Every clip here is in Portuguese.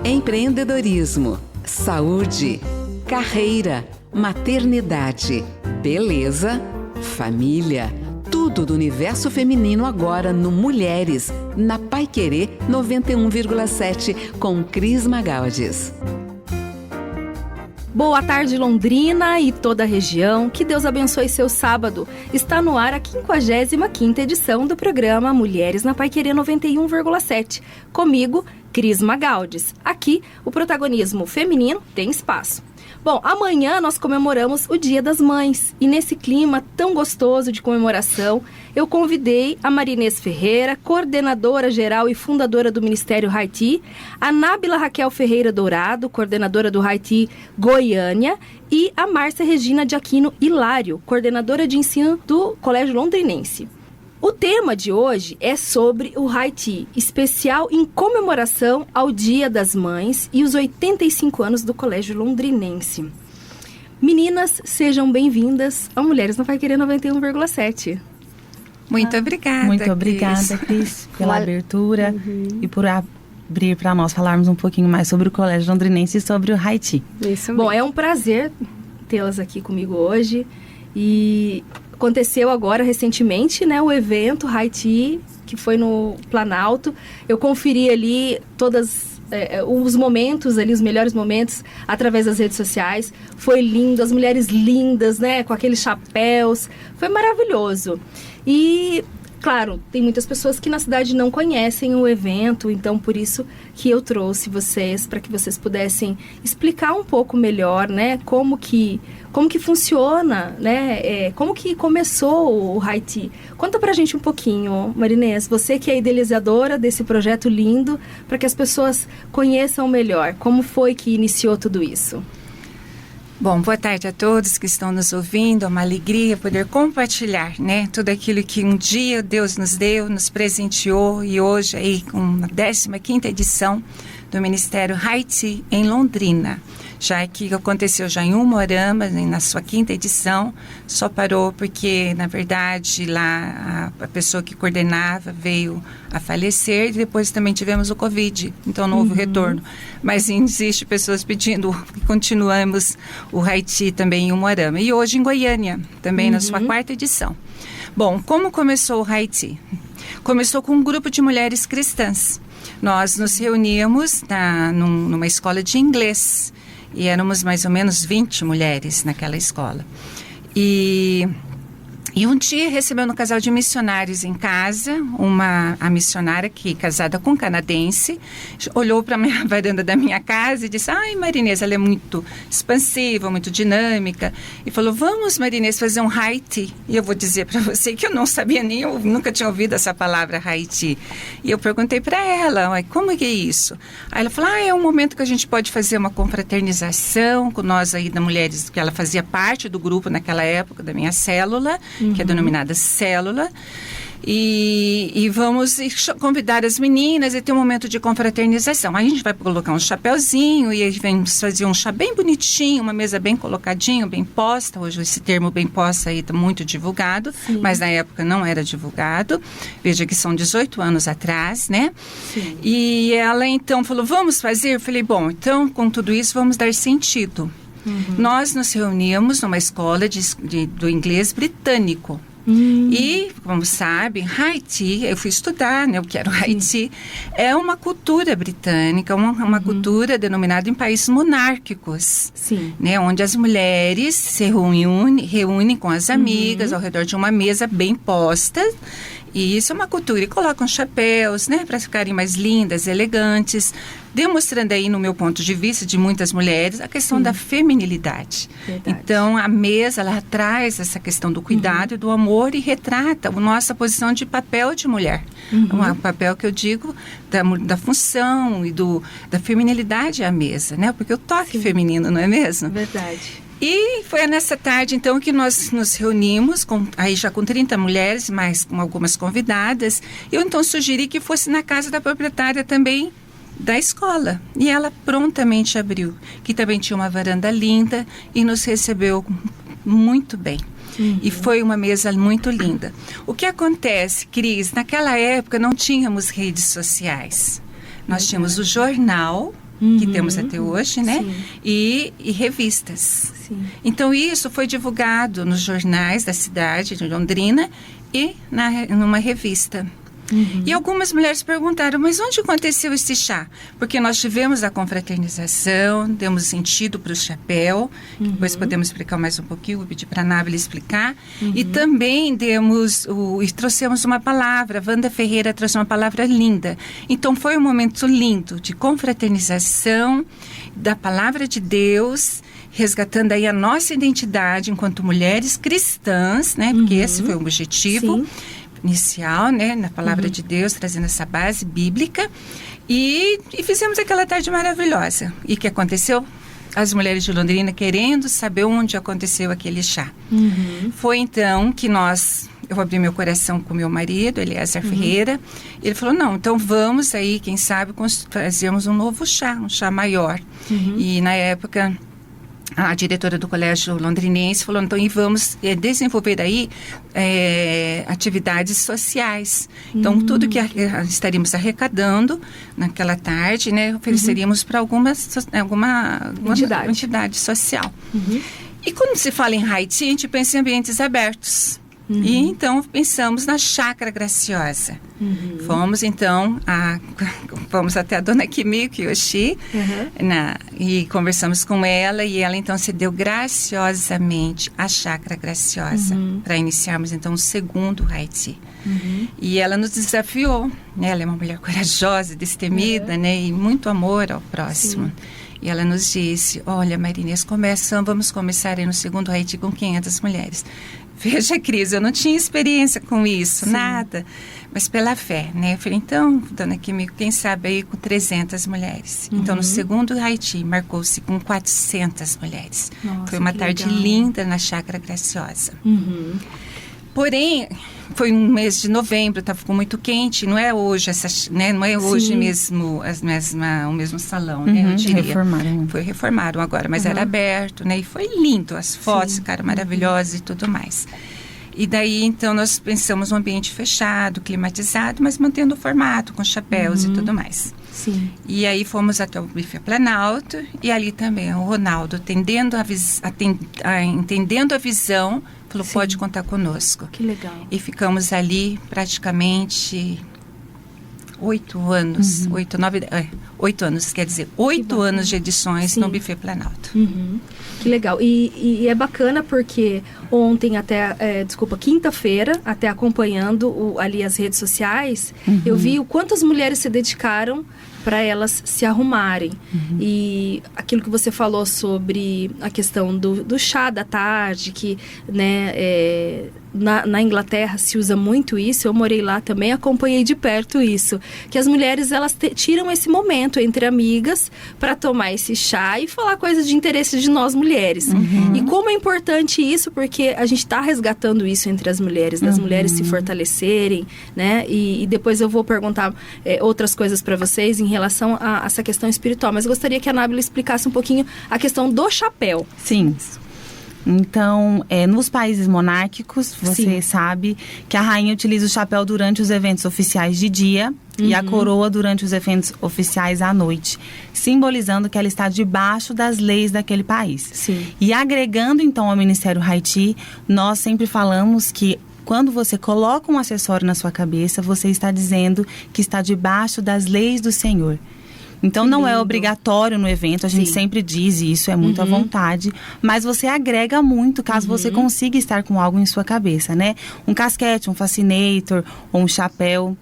Empreendedorismo, saúde, carreira, maternidade, beleza, família. Tudo do universo feminino agora no Mulheres, na Paiquerê 91,7 com Cris Magaldes. Boa tarde, Londrina e toda a região. Que Deus abençoe seu sábado. Está no ar a 55ª edição do programa Mulheres na Paiquerê 91,7. Comigo, Cris Magaldes. Aqui, o protagonismo feminino tem espaço. Bom, amanhã nós comemoramos o Dia das Mães e nesse clima tão gostoso de comemoração, eu convidei a Marinês Ferreira, coordenadora geral e fundadora do Ministério Haiti, a Nábila Raquel Ferreira Dourado, coordenadora do Haiti Goiânia, e a Márcia Regina de Aquino Hilário, coordenadora de ensino do Colégio Londrinense. O tema de hoje é sobre o Haiti, especial em comemoração ao Dia das Mães e os 85 anos do Colégio Londrinense. Meninas, sejam bem-vindas ao Mulheres na Paiquerê 91,7. Muito obrigada. Muito obrigada, Cris, pela abertura e por abrir para nós falarmos um pouquinho mais sobre o Colégio Londrinense e sobre o Haiti. Isso mesmo. Bom, é um prazer tê-las aqui comigo hoje e aconteceu agora recentemente, né, o evento Haiti, que foi no Planalto. Eu conferi ali todos os momentos ali, os melhores momentos, através das redes sociais. Foi lindo, as mulheres lindas, né, com aqueles chapéus. Foi maravilhoso. E, claro, tem muitas pessoas que na cidade não conhecem o evento, então por isso que eu trouxe vocês, para que vocês pudessem explicar um pouco melhor, né, como que funciona, né, como que começou o Haiti. Conta pra gente um pouquinho, Marinês, você que é idealizadora desse projeto lindo, para que as pessoas conheçam melhor, como foi que iniciou tudo isso? Bom, boa tarde a todos que estão nos ouvindo. É uma alegria poder compartilhar, né, tudo aquilo que um dia Deus nos deu, nos presenteou, e hoje aí com a 15ª edição do Ministério Haiti em Londrina. Já que aconteceu já em Umuarama, na sua 5ª edição, só parou porque, na verdade, lá a pessoa que coordenava veio a falecer, e depois também tivemos o Covid, então não houve retorno. Mas existe pessoas pedindo que continuamos o Haiti também em Umuarama. E hoje em Goiânia, também na sua 4ª edição. Bom, como começou o Haiti? Começou com um grupo de mulheres cristãs. Nós nos reuníamos numa escola de inglês. E éramos mais ou menos 20 mulheres naquela escola. E um dia recebeu um casal de missionários em casa, a missionária que casada com um canadense, olhou para a varanda da minha casa e disse: ai, Marinês, ela é muito expansiva, muito dinâmica, e falou: vamos, Marinês, fazer um Haiti. E eu vou dizer para você que eu não sabia eu nunca tinha ouvido essa palavra Haiti. E eu perguntei para ela: como é que é isso? Aí ela falou: é um momento que a gente pode fazer uma confraternização com nós aí da mulheres, que ela fazia parte do grupo naquela época, da minha célula, que é denominada Célula, e vamos convidar as meninas e ter um momento de confraternização. Aí a gente vai colocar um chapéuzinho e vamos fazer um chá bem bonitinho, uma mesa bem colocadinha, bem posta. Hoje esse termo bem posta aí está muito divulgado, sim, mas na época não era divulgado. Veja que são 18 anos atrás, né? Sim. E ela então falou: vamos fazer? Eu falei: bom, então com tudo isso vamos dar sentido. Nós nos reunimos numa escola do inglês britânico. E, como sabe, Haiti, eu fui estudar, né, o que era o Haiti, é uma cultura britânica, uma cultura denominada em países monárquicos, né, onde as mulheres se reúnem com as amigas ao redor de uma mesa bem posta. E isso é uma cultura, e colocam chapéus, né, para ficarem mais lindas, elegantes, demonstrando aí, no meu ponto de vista, de muitas mulheres, a questão da feminilidade. Verdade. Então, a mesa, ela traz essa questão do cuidado e do amor e retrata a nossa posição de papel de mulher. Um papel que eu digo da função e da feminilidade à mesa, né, porque o toque feminino, não é mesmo? Verdade. E foi nessa tarde, então, que nós nos reunimos, aí já com 30 mulheres, mais com algumas convidadas. Eu, então, sugeri que fosse na casa da proprietária também da escola. E ela prontamente abriu, que também tinha uma varanda linda e nos recebeu muito bem. E foi uma mesa muito linda. O que acontece, Cris, naquela época não tínhamos redes sociais. Nós tínhamos o jornal, que temos até hoje, né? E revistas. Sim. Então, isso foi divulgado nos jornais da cidade de Londrina e numa revista. E algumas mulheres perguntaram, mas onde aconteceu esse chá? Porque nós tivemos a confraternização, demos sentido para o chapéu, depois podemos explicar mais um pouquinho, vou pedir para a Nábila explicar, e também trouxemos uma palavra, Wanda Ferreira trouxe uma palavra linda. Então foi um momento lindo de confraternização da palavra de Deus, resgatando aí a nossa identidade enquanto mulheres cristãs, né? Porque esse foi o objetivo. Sim. Inicial, né, na palavra de Deus, trazendo essa base bíblica, e fizemos aquela tarde maravilhosa. E o que aconteceu? As mulheres de Londrina querendo saber onde aconteceu aquele chá. Foi então que eu abri meu coração com meu marido, Eliezer Ferreira, ele falou, não, então vamos aí, quem sabe, fazemos um novo chá, um chá maior. E na época, a diretora do Colégio Londrinense falou, então, e vamos desenvolver aí atividades sociais. Então, tudo que estaríamos arrecadando naquela tarde, né, ofereceríamos para alguma entidade social. E quando se fala em Haiti, a gente pensa em ambientes abertos. E então pensamos na Chácara Graciosa. Fomos então vamos até a dona Kimiko Yoshi e conversamos com ela, e ela então cedeu graciosamente a Chácara Graciosa para iniciarmos então o segundo Haiti. E ela nos desafiou, né? Ela é uma mulher corajosa, destemida, né? E muito amor ao próximo. E ela nos disse, olha, Marinês, vamos começar aí no segundo Haiti com 500 mulheres. Veja, Cris, eu não tinha experiência com isso, nada, mas pela fé, né? Eu falei, então, dona Kimiko, quem sabe aí com 300 mulheres. Então, no segundo Haiti, marcou-se com 400 mulheres. Nossa, foi uma tarde legal. linda na Chácara Graciosa. Porém, foi um mês de novembro, ficou muito quente, não é hoje, não é hoje mesmo o mesmo salão, né? Eu diria. Reformaram. Foi reformado agora, mas era aberto, né? E foi lindo, as fotos ficaram maravilhosas e tudo mais. E daí, então, nós pensamos num ambiente fechado, climatizado, mas mantendo o formato, com chapéus e tudo mais. Sim. E aí fomos até o Buffet Planalto, e ali também o Ronaldo, entendendo a visão, falou, pode contar conosco. Que legal. E ficamos ali praticamente 8 anos, 8 anos, quer dizer, 8 anos de edições no Buffet Planalto. Que legal. E é bacana porque ontem quinta-feira, até acompanhando ali as redes sociais, eu vi o quanto as mulheres se dedicaram para elas se arrumarem. E aquilo que você falou sobre a questão do chá da tarde, que, né, na Inglaterra se usa muito isso, eu morei lá também, acompanhei de perto isso, que as mulheres, elas tiram esse momento entre amigas para tomar esse chá e falar coisas de interesse de nós mulheres. E como é importante isso, porque a gente está resgatando isso entre as mulheres, das mulheres se fortalecerem, né? E depois eu vou perguntar outras coisas para vocês em relação a essa questão espiritual, mas eu gostaria que a Nábila explicasse um pouquinho a questão do chapéu. Sim. Então, nos países monárquicos, você sabe que a rainha utiliza o chapéu durante os eventos oficiais de dia e a coroa durante os eventos oficiais à noite, simbolizando que ela está debaixo das leis daquele país. Sim. E agregando, então, ao Ministério Haiti, nós sempre falamos que quando você coloca um acessório na sua cabeça, você está dizendo que está debaixo das leis do Senhor. Então, não é obrigatório no evento, a gente sempre diz isso, é muito à vontade, mas você agrega muito caso você consiga estar com algo em sua cabeça, né? Um casquete, um fascinator, ou um chapéu.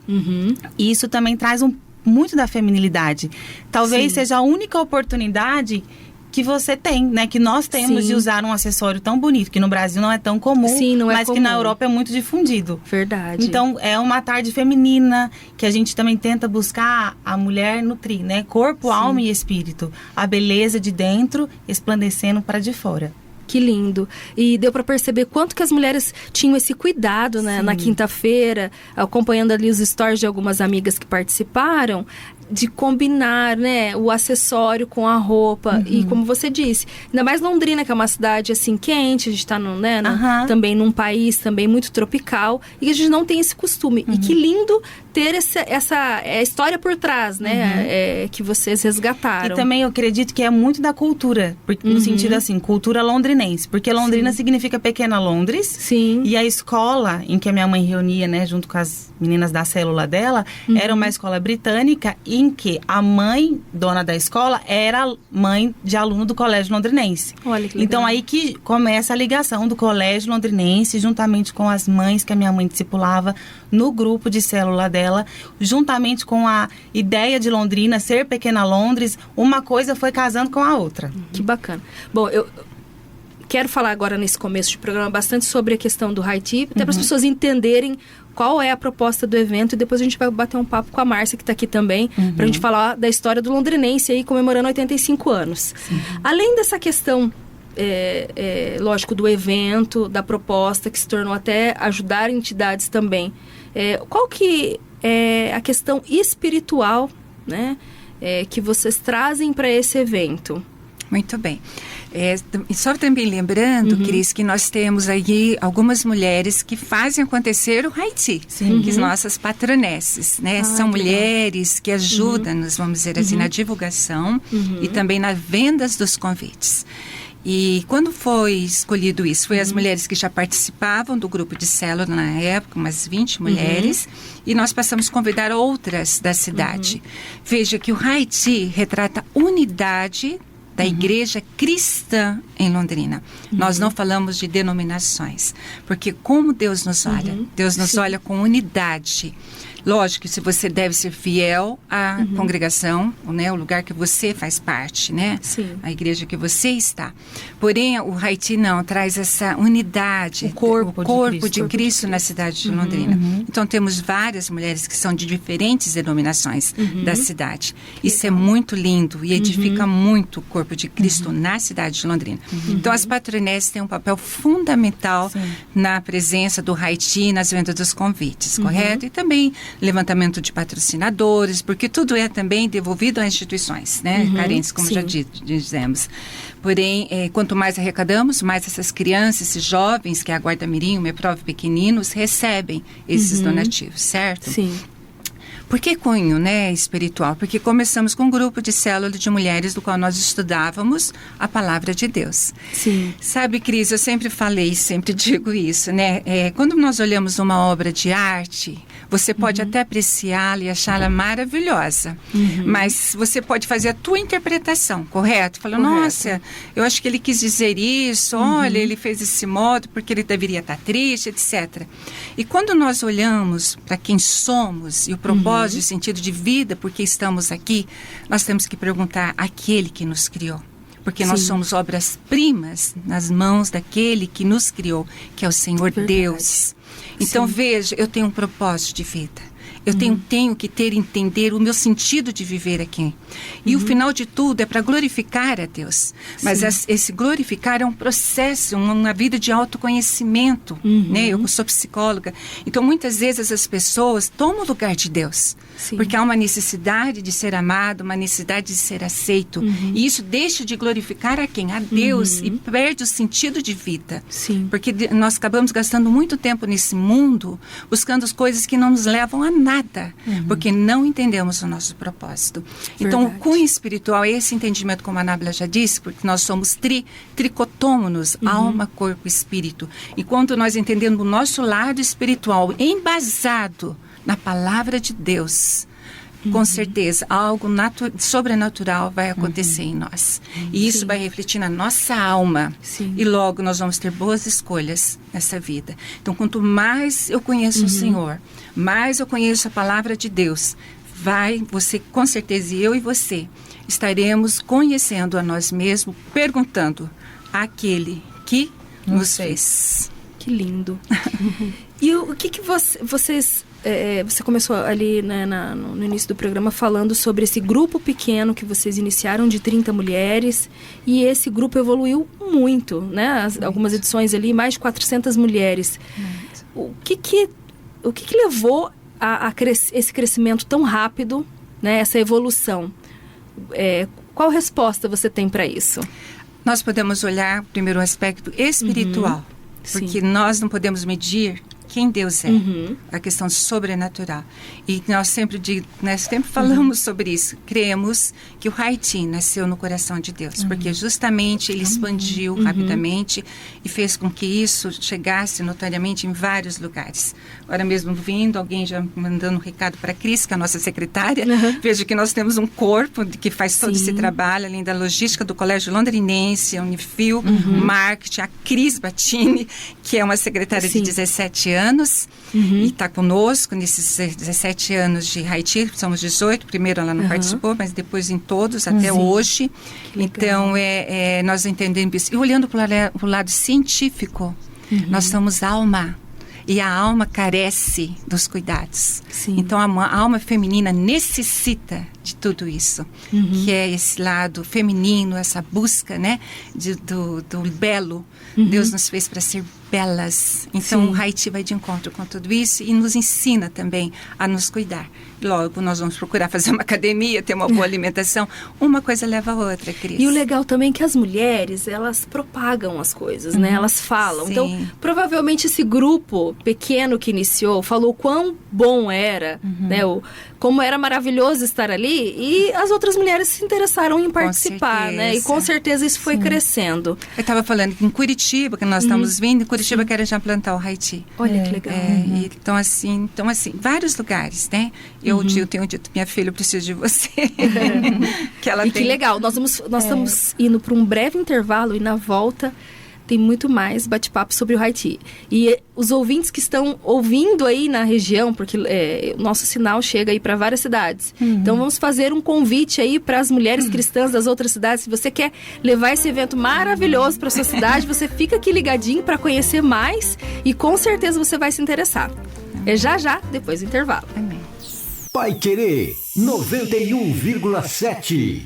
E isso também traz muito da feminilidade. Talvez seja a única oportunidade que você tem, né? Que nós temos de usar um acessório tão bonito, que no Brasil não é tão comum, mas que na Europa é muito difundido. Verdade. Então, é uma tarde feminina, que a gente também tenta buscar a mulher nutrir, né? Corpo, alma e espírito. A beleza de dentro, esplandecendo para de fora. Que lindo. E deu para perceber quanto que as mulheres tinham esse cuidado, né, na quinta-feira, acompanhando ali os stories de algumas amigas que participaram, de combinar, né, o acessório com a roupa. E como você disse, ainda mais Londrina, que é uma cidade assim quente, a gente está também num país também muito tropical, e a gente não tem esse costume. E que lindo ter essa história por trás, né, que vocês resgataram. E também eu acredito que é muito da cultura, porque, no sentido assim, cultura londrinense, porque Londrina significa Pequena Londres. Sim. E a escola em que a minha mãe reunia, né, junto com as meninas da célula dela, era uma escola britânica em que a mãe, dona da escola, era mãe de aluno do Colégio Londrinense. Olha que legal. Então aí que começa a ligação do Colégio Londrinense, juntamente com as mães que a minha mãe discipulava no grupo de célula dela, juntamente com a ideia de Londrina ser Pequena Londres, uma coisa foi casando com a outra. Que bacana. Bom, eu quero falar agora nesse começo de programa bastante sobre a questão do Haiti, até para as pessoas entenderem qual é a proposta do evento, e depois a gente vai bater um papo com a Márcia, que está aqui também, para a gente falar da história do londrinense aí, comemorando 85 anos. Além dessa questão, lógico, do evento, da proposta, que se tornou até ajudar entidades também, qual que é a questão espiritual, né, que vocês trazem para esse evento? Muito bem. Só também lembrando, Cris, que nós temos aí algumas mulheres que fazem acontecer o Haiti, que as nossas patronesses, né? São mulheres que ajudam-nos, vamos dizer assim, na divulgação e também nas vendas dos convites. E quando foi escolhido isso, foi as mulheres que já participavam do grupo de célula na época, umas 20 mulheres, e nós passamos a convidar outras da cidade. Veja que o Haiti retrata unidade da igreja cristã em Londrina. Nós não falamos de denominações, porque como Deus nos olha, Deus nos olha com unidade. Lógico que se você deve ser fiel à congregação, né, o lugar que você faz parte, né? Sim. A igreja que você está. Porém, o Haiti não traz essa unidade, o corpo de Cristo na cidade de Londrina. Então, temos várias mulheres que são de diferentes denominações da cidade. Isso é muito lindo e edifica muito o corpo de Cristo na cidade de Londrina. Então, as patronesses têm um papel fundamental na presença do Haiti nas vendas dos convites, correto? E também levantamento de patrocinadores, porque tudo é também devolvido às instituições, né? Carentes, como já dizemos. Porém, quanto mais arrecadamos, mais essas crianças, esses jovens, que é a Guarda Mirim, o Meprov pequeninos, recebem esses donativos, certo? Sim. Por que cunho, né, espiritual? Porque começamos com um grupo de célula de mulheres do qual nós estudávamos a palavra de Deus. Sim. Sabe, Cris, eu sempre falei, sempre digo isso, né? Quando nós olhamos uma obra de arte, você pode até apreciá-la e achá-la maravilhosa, mas você pode fazer a tua interpretação, correto? Falando, nossa, eu acho que ele quis dizer isso, olha, ele fez esse modo porque ele deveria estar triste, etc. E quando nós olhamos para quem somos e o propósito, o sentido de vida, porque estamos aqui, nós temos que perguntar àquele que nos criou. Porque nós somos obras-primas nas mãos daquele que nos criou, que é o Senhor Deus. Então, veja, eu tenho um propósito de vida. Eu tenho que entender o meu sentido de viver aqui. E o final de tudo é para glorificar a Deus. Mas esse glorificar é um processo, uma vida de autoconhecimento. Né? Eu sou psicóloga. Então, muitas vezes as pessoas tomam o lugar de Deus. Porque há uma necessidade de ser amado, uma necessidade de ser aceito. E isso deixa de glorificar a quem? A Deus. E perde o sentido de vida. Porque nós acabamos gastando muito tempo nesse mundo buscando as coisas que não nos levam a nada. Porque não entendemos o nosso propósito. Então, o cunho espiritual é esse entendimento, como a Nábila já disse, porque nós somos tricotômonos, alma, corpo, espírito. E quando nós entendemos o nosso lado espiritual embasado na palavra de Deus, com certeza, algo sobrenatural vai acontecer em nós. E isso vai refletir na nossa alma. E logo nós vamos ter boas escolhas nessa vida. Então, quanto mais eu conheço o Senhor, mais eu conheço a palavra de Deus, você, com certeza, e eu e você, estaremos conhecendo a nós mesmos, perguntando àquele que nos fez. Que lindo. E o que vocês você começou ali, né, no início do programa falando sobre esse grupo pequeno que vocês iniciaram de 30 mulheres, e esse grupo evoluiu muito, né? Algumas edições ali, mais de 400 mulheres. O que levou a esse crescimento tão rápido, né, essa evolução? Qual resposta você tem para isso? Nós podemos olhar primeiro o aspecto espiritual, porque nós não podemos medir quem Deus é, a questão sobrenatural. E nós sempre falamos sobre isso. Cremos que o Haiti nasceu no coração de Deus, porque justamente ele expandiu rapidamente e fez com que isso chegasse notoriamente em vários lugares. Agora mesmo vindo, alguém já mandando um recado para a Cris, que é a nossa secretária, vejo que nós temos um corpo que faz todo esse trabalho, além da logística do Colégio Londrinense, a Unifil, marketing, a Cris Battini, que é uma secretária de 17 anos, e está conosco nesses 17 anos de Haiti. Somos 18, primeiro ela não participou, mas depois em todos, até hoje. Então, nós entendemos isso. E olhando para o lado científico, nós somos alma. E a alma carece dos cuidados. Então, a alma feminina necessita de tudo isso. Que é esse lado feminino, essa busca, né, do belo. Deus nos fez para ser belas. Então, o Haiti vai de encontro com tudo isso e nos ensina também a nos cuidar. Logo, nós vamos procurar fazer uma academia, ter uma boa alimentação. Uma coisa leva a outra, Cris. E o legal também é que as mulheres, elas propagam as coisas, né? Elas falam. Sim. Então, provavelmente esse grupo pequeno que iniciou falou quão bom era, né? Como era maravilhoso estar ali, e as outras mulheres se interessaram em participar, né? E com certeza isso foi crescendo. Eu estava falando que em Curitiba, que nós estamos vindo, em Curitiba querem já plantar o Haiti. Olha que legal. Então, assim, vários lugares, né? Eu tenho dito, minha filha, eu preciso de você. Que legal. Nós estamos indo para um breve intervalo e na volta tem muito mais bate-papo sobre o Haiti. E os ouvintes que estão ouvindo aí na região, porque o nosso sinal chega aí para várias cidades. Então vamos fazer um convite aí para as mulheres cristãs das outras cidades. Se você quer levar esse evento maravilhoso para sua cidade, você fica aqui ligadinho para conhecer mais e com certeza você vai se interessar. Já, depois do intervalo. Amém. Paiquerê 91,7.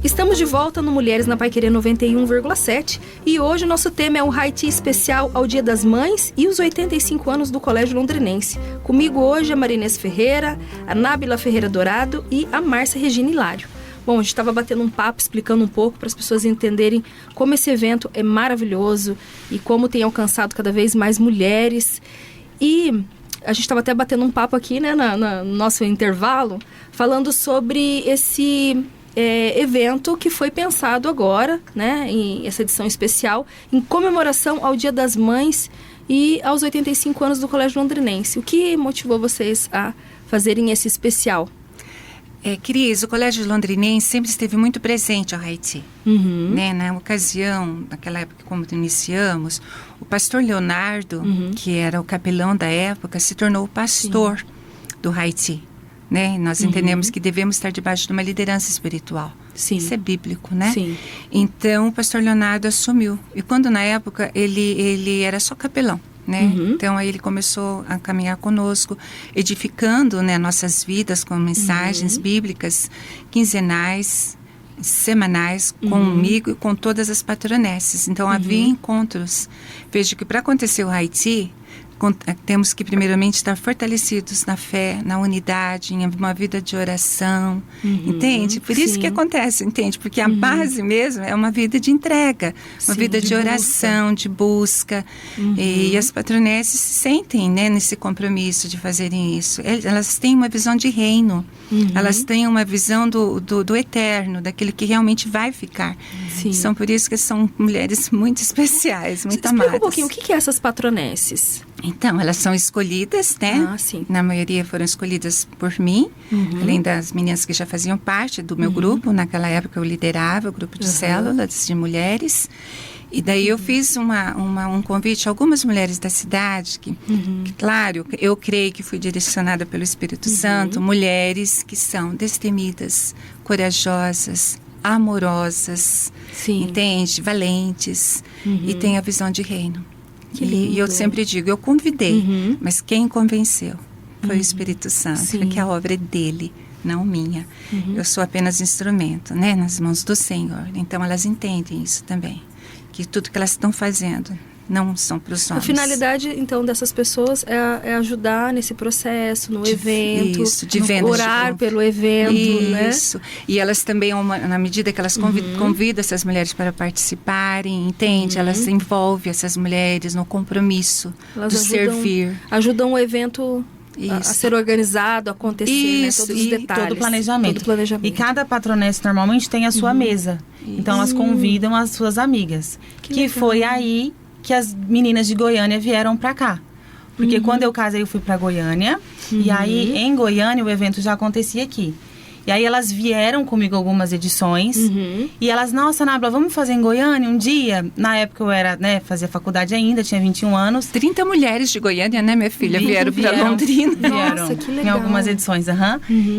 Estamos de volta no Mulheres na Paiquerê 91,7 e hoje o nosso tema é o Haiti especial ao Dia das Mães e os 85 anos do Colégio Londrinense. Comigo hoje a Marinês Ferreira, a Nábila Ferreira Dourado e a Márcia Regina Hilário. Bom, a gente estava batendo um papo, explicando um pouco para as pessoas entenderem como esse evento é maravilhoso e como tem alcançado cada vez mais mulheres. E a gente estava até batendo um papo aqui, né, no nosso intervalo, falando sobre esse evento que foi pensado agora, né, em essa edição especial, em comemoração ao Dia das Mães e aos 85 anos do Colégio Londrinense. O que motivou vocês a fazerem esse especial? Cris, o Colégio Londrinense sempre esteve muito presente ao Haiti. Né? Na ocasião, naquela época, como iniciamos, o pastor Leonardo, que era o capelão da época, se tornou o pastor do Haiti. Né? Nós entendemos que devemos estar debaixo de uma liderança espiritual. Isso é bíblico, né? Então, o pastor Leonardo assumiu. E quando, na época, ele era só capelão. Né? Então, aí ele começou a caminhar conosco, edificando, né, nossas vidas com mensagens bíblicas quinzenais, semanais, comigo e com todas as patronesses. Então, havia encontros. Vejo que para acontecer o Haiti, temos que primeiramente estar fortalecidos na fé, na unidade, em uma vida de oração, entende? Por isso que acontece, entende? Porque a base mesmo é uma vida de entrega, uma vida de oração, de busca. E as patronesses se sentem, né, nesse compromisso de fazerem isso. Elas têm uma visão de reino, elas têm uma visão do eterno, daquilo que realmente vai ficar. São por isso que são mulheres muito especiais, muito amadas. Explica um pouquinho, o que é essas patronesses? Então, elas são escolhidas, né? Na maioria foram escolhidas por mim, além das meninas que já faziam parte do meu grupo. Naquela época eu liderava o grupo de células de mulheres. E daí eu fiz um convite a algumas mulheres da cidade, que, claro, eu creio que fui direcionada pelo Espírito Santo, mulheres que são destemidas, corajosas, amorosas, entende? Valentes, e têm a visão de reino. Que E lindo. eu sempre digo, eu convidei, mas quem convenceu foi o Espírito Santo, Sim. porque a obra é dele, não minha. Eu sou apenas instrumento, né, nas mãos do Senhor. Então elas entendem isso também, que tudo que elas estão fazendo não são para os A homens. finalidade, então, dessas pessoas é ajudar nesse processo, no evento, Isso, de vendas de orar compra. pelo evento, né? Isso. E elas também, na medida que elas convidam essas mulheres para participarem, entende? Elas se envolvem essas mulheres no compromisso Elas do ajudam- servir. Ajudam o evento a Isso. ser organizado, a acontecer, Isso, né? Todos os e detalhes. Todo o planejamento. Todo o planejamento. E cada patronesse normalmente tem a sua mesa. Então elas convidam as suas amigas. Que legal. foi aí que as meninas de Goiânia vieram pra cá. Porque quando eu casei, eu fui pra Goiânia. E aí, em Goiânia, o evento já acontecia aqui. E aí elas vieram comigo algumas edições. E elas, nossa, Nábila, vamos fazer em Goiânia um dia? Na época eu era, né, fazia faculdade ainda, tinha 21 anos. 30 mulheres de Goiânia, né, minha filha? Vieram para Londrina. Vieram Nossa, que em legal. algumas edições,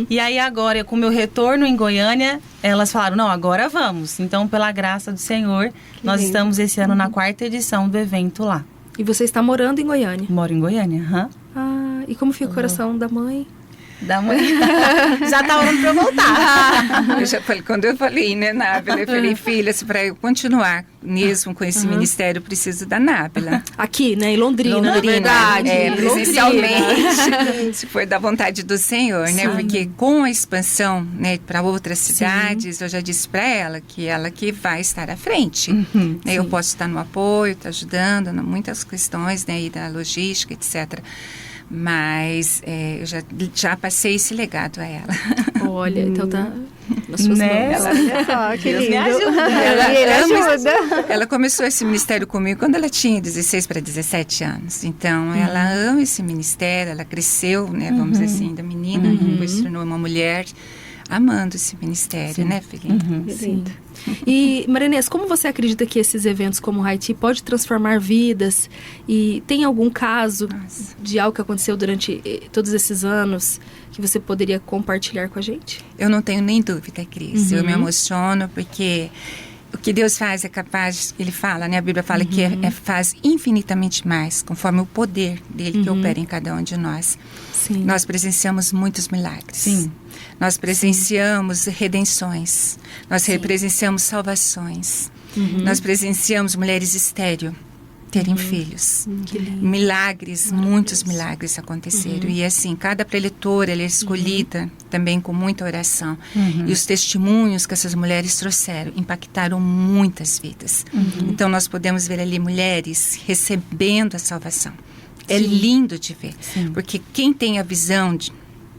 E aí agora, com o meu retorno em Goiânia, elas falaram, não, agora vamos. Então, pela graça do Senhor, nós estamos esse ano na 4ª edição do evento lá. E você está morando em Goiânia. Moro em Goiânia, Ah, e como fica o coração da mãe? Da manhã. Já tá orando pra eu voltar. Eu já falei, quando eu falei, né, Nábila, eu falei, filha, se para eu continuar mesmo com esse ministério, eu preciso da Nábila. Aqui, né? Em Londrina, na verdade. É, Londrina. presencialmente, se foi da vontade do Senhor, né? Sim. Porque com a expansão, né, para outras cidades, eu já disse para ela que vai estar à frente. Né, eu posso estar no apoio, estar ajudando, em muitas questões, né, e da logística, etc. Mas eu já passei esse legado a ela. Olha, então tá nas suas Né? mãos. Olha só, que Deus lindo. me ajuda. Ele ama- ajuda. Ela começou esse ministério comigo quando ela tinha 16 para 17 anos. Então, ela ama esse ministério, ela cresceu, né, vamos dizer assim, da menina, depois se tornou uma mulher amando esse ministério, né, filhinha? Sim. E, Marinês, como você acredita que esses eventos como o Haiti pode transformar vidas? E tem algum caso de algo que aconteceu durante todos esses anos que você poderia compartilhar com a gente? Eu não tenho nem dúvida, Cris. Eu me emociono porque o que Deus faz é capaz, ele fala, né? A Bíblia fala que faz infinitamente mais, conforme o poder dele que opera em cada um de nós. Sim. Nós presenciamos muitos milagres. Sim. Nós presenciamos redenções. Nós presenciamos salvações. Nós presenciamos mulheres estéril terem filhos. Que lindo. Milagres, muitos milagres aconteceram. E assim, cada preletora ela é escolhida também com muita oração. E os testemunhos que essas mulheres trouxeram impactaram muitas vidas. Então nós podemos ver ali mulheres recebendo a salvação. É lindo de ver. Porque quem tem a visão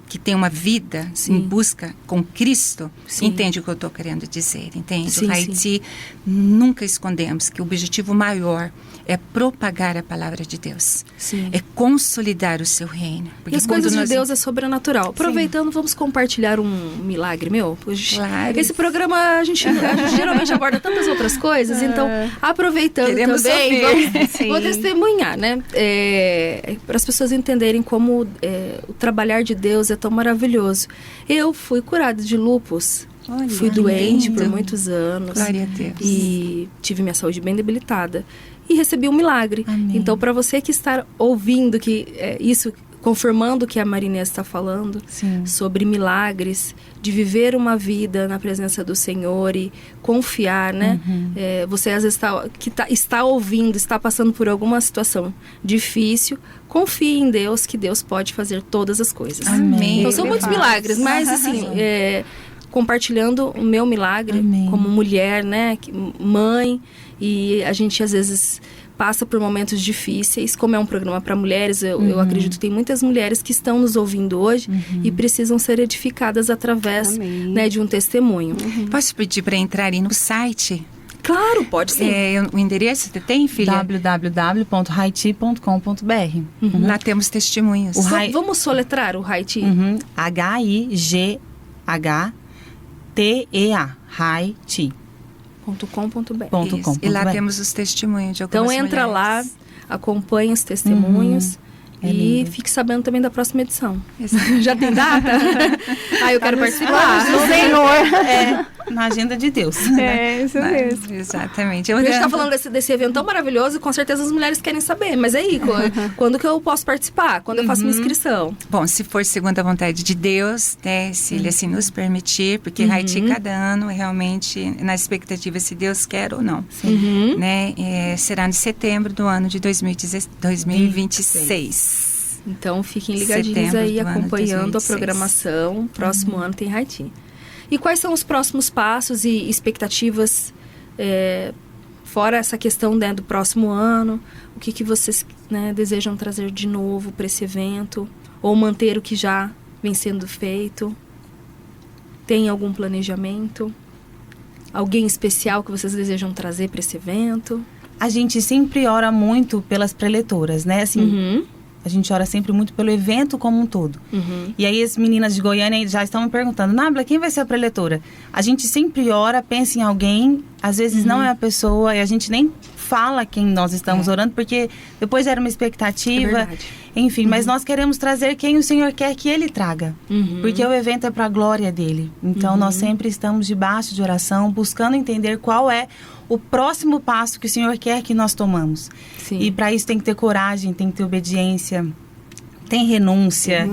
que tem uma vida em busca com Cristo, entende o que eu estou querendo dizer, entende? Sim, O Haiti, nunca escondemos que o objetivo maior é propagar a palavra de Deus. Sim. É consolidar o seu reino. E as coisas de Deus é sobrenatural. Aproveitando, vamos compartilhar um milagre meu. Claro. Esse programa a gente geralmente aborda tantas outras coisas, então aproveitando Queremos também, ouvir. vou testemunhar, né? Para as pessoas entenderem como o trabalhar de Deus é tão maravilhoso. Eu fui curada de lúpus. Olha, Fui doente lindo. por muitos anos. Glória a Deus. E tive minha saúde bem debilitada. E recebi um milagre. Amém. Então, para você que está ouvindo isso, confirmando o que a Marinês está falando, Sim. sobre milagres, de viver uma vida na presença do Senhor e confiar, né? Você às vezes está ouvindo, está passando por alguma situação difícil, confie em Deus, que Deus pode fazer todas as coisas. Amém. Então, são Ele muitos faz. milagres, mas assim, compartilhando o meu milagre Amém. como mulher, né? Mãe, e a gente às vezes passa por momentos difíceis, como é um programa para mulheres, eu acredito que tem muitas mulheres que estão nos ouvindo hoje e precisam ser edificadas através, Amém. né, de um testemunho. Posso pedir para entrarem no site? Claro, pode sim. O endereço você tem, filha? www.haiti.com.br. Lá temos testemunhos. O Hai- Vamos soletrar o Haiti? H-I-G-H-T-E-A. Haiti. .com.br. Isso. E lá temos os testemunhos de algumas Então entra lá, mulheres. acompanhe os testemunhos. É E lindo. fique sabendo também da próxima edição. Exato. Já tem data? Eu quero participar. Do Senhor. Na agenda de Deus. É, isso mesmo. Exatamente. A gente tá falando desse evento tão maravilhoso e com certeza as mulheres querem saber. Mas aí, quando que eu posso participar? Quando eu faço minha inscrição? Bom, se for segundo a vontade de Deus, né, se Ele assim nos permitir, porque Haiti cada ano realmente na expectativa se Deus quer ou não, né, será em setembro do ano de 2026. Então fiquem ligadinhos aí acompanhando a programação. Próximo ano tem Haiti. E quais são os próximos passos e expectativas, fora essa questão, né, do próximo ano? O que vocês, né, desejam trazer de novo para esse evento? Ou manter o que já vem sendo feito? Tem algum planejamento? Alguém especial que vocês desejam trazer para esse evento? A gente sempre ora muito pelas preletoras, né? Assim, a gente ora sempre muito pelo evento como um todo. E aí as meninas de Goiânia já estão me perguntando, Nábila, quem vai ser a preletora? A gente sempre ora, pensa em alguém, às vezes não é a pessoa, e a gente nem fala quem nós estamos orando, porque depois era uma expectativa, enfim, mas nós queremos trazer quem o Senhor quer que Ele traga, porque o evento é para a glória dEle. Então nós sempre estamos debaixo de oração, buscando entender qual é o próximo passo que o Senhor quer que nós tomamos. Sim. E para isso tem que ter coragem, tem que ter obediência, tem renúncia,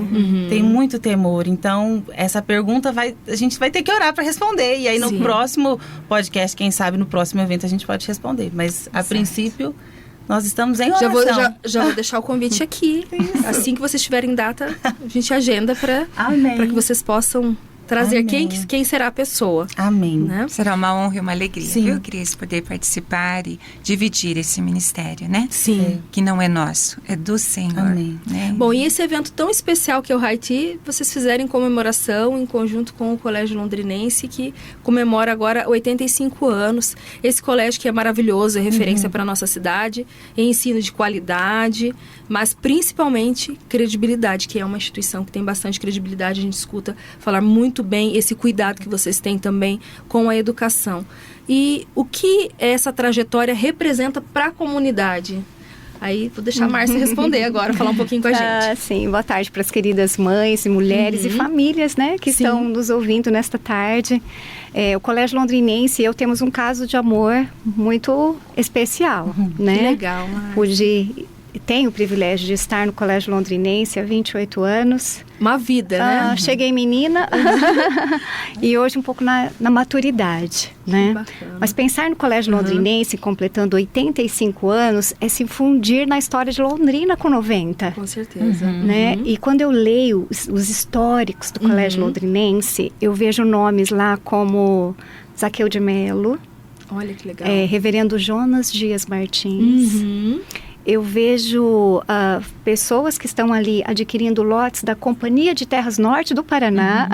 tem muito temor. Então, essa pergunta a gente vai ter que orar para responder. E aí, no próximo podcast, quem sabe, no próximo evento, a gente pode responder. Mas, a princípio, nós estamos em oração. Já vou deixar o convite aqui. Assim que vocês tiverem data, a gente agenda para que vocês possam trazer quem será a pessoa. Amém. Né? Será uma honra e uma alegria, viu, Cris, poder participar e dividir esse ministério, né? Sim. Que não é nosso, é do Senhor. Amém. Né? Bom, e esse evento tão especial que é o Haiti, vocês fizeram em comemoração em conjunto com o Colégio Londrinense, que comemora agora 85 anos. Esse colégio que é maravilhoso, é referência para a nossa cidade, em ensino de qualidade, mas principalmente credibilidade, que é uma instituição que tem bastante credibilidade. A gente escuta falar muito bem esse cuidado que vocês têm também com a educação. E o que essa trajetória representa para a comunidade? Aí vou deixar a Márcia responder agora, falar um pouquinho com a gente. Sim, boa tarde para as queridas mães e mulheres e famílias, né, que estão nos ouvindo nesta tarde. O Colégio Londrinense e eu temos um caso de amor muito especial, né? Que legal, Márcia. Tenho o privilégio de estar no Colégio Londrinense há 28 anos. Uma vida, né? Cheguei menina e hoje um pouco na maturidade, né? Bacana. Mas pensar no Colégio Londrinense completando 85 anos é se fundir na história de Londrina com 90. Com certeza. Né? E quando eu leio os históricos do Colégio Londrinense, eu vejo nomes lá como Zaqueu de Melo, olha que legal. Reverendo Jonas Dias Martins. Eu vejo pessoas que estão ali adquirindo lotes da Companhia de Terras Norte do Paraná,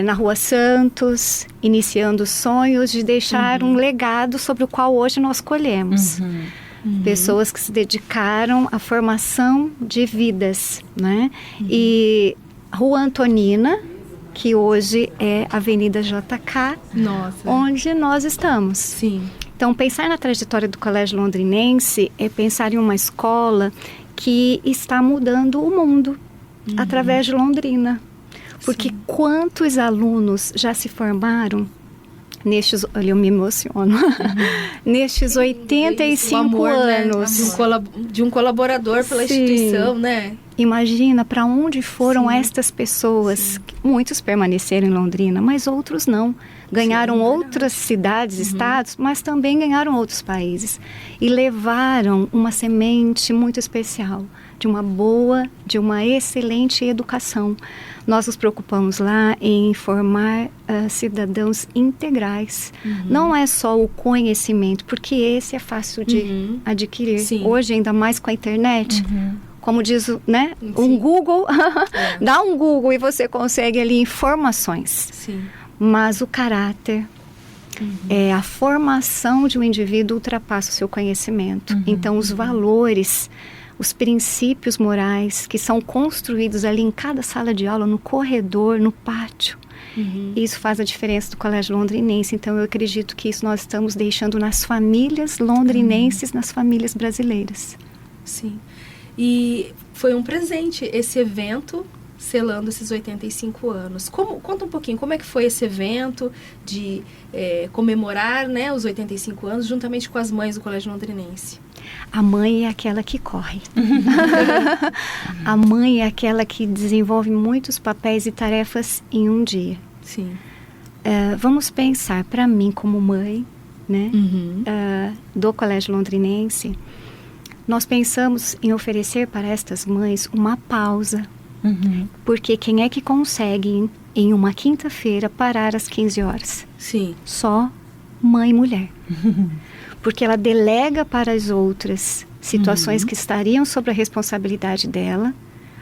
na Rua Santos, iniciando sonhos de deixar um legado sobre o qual hoje nós colhemos. Pessoas que se dedicaram à formação de vidas, né? E Rua Antonina, que hoje é Avenida JK, onde nós estamos. Sim. Então, pensar na trajetória do Colégio Londrinense é pensar em uma escola que está mudando o mundo através de Londrina. Porque quantos alunos já se formaram nestes... Olha, eu me emociono. Nestes 85 amor, anos. Né? De um colaborador pela instituição, né? Imagina para onde foram estas pessoas. Muitos permaneceram em Londrina, mas outros não. Ganharam outras cidades, estados, mas também ganharam outros países. E levaram uma semente muito especial, de uma excelente educação. Nós nos preocupamos lá em formar cidadãos integrais. Não é só o conhecimento, porque esse é fácil de adquirir. Hoje, ainda mais com a internet. Como diz, né? Um Google, dá um Google e você consegue ali informações. Mas o caráter, a formação de um indivíduo ultrapassa o seu conhecimento. Então, os valores, os princípios morais que são construídos ali em cada sala de aula, no corredor, no pátio. Isso faz a diferença do Colégio Londrinense. Então, eu acredito que isso nós estamos deixando nas famílias londrinenses, nas famílias brasileiras. Sim. E foi um presente esse evento selando esses 85 anos. Conta um pouquinho, como é que foi esse evento de comemorar, né, os 85 anos juntamente com as mães do Colégio Londrinense? A mãe é aquela que corre. A mãe é aquela que desenvolve muitos papéis e tarefas em um dia. Sim. Vamos pensar, para mim como mãe, né, do Colégio Londrinense, nós pensamos em oferecer para estas mães uma pausa. Porque quem é que consegue em uma quinta-feira parar às 15 horas? Sim. Só mãe e mulher. Porque ela delega para as outras situações que estariam sob a responsabilidade dela,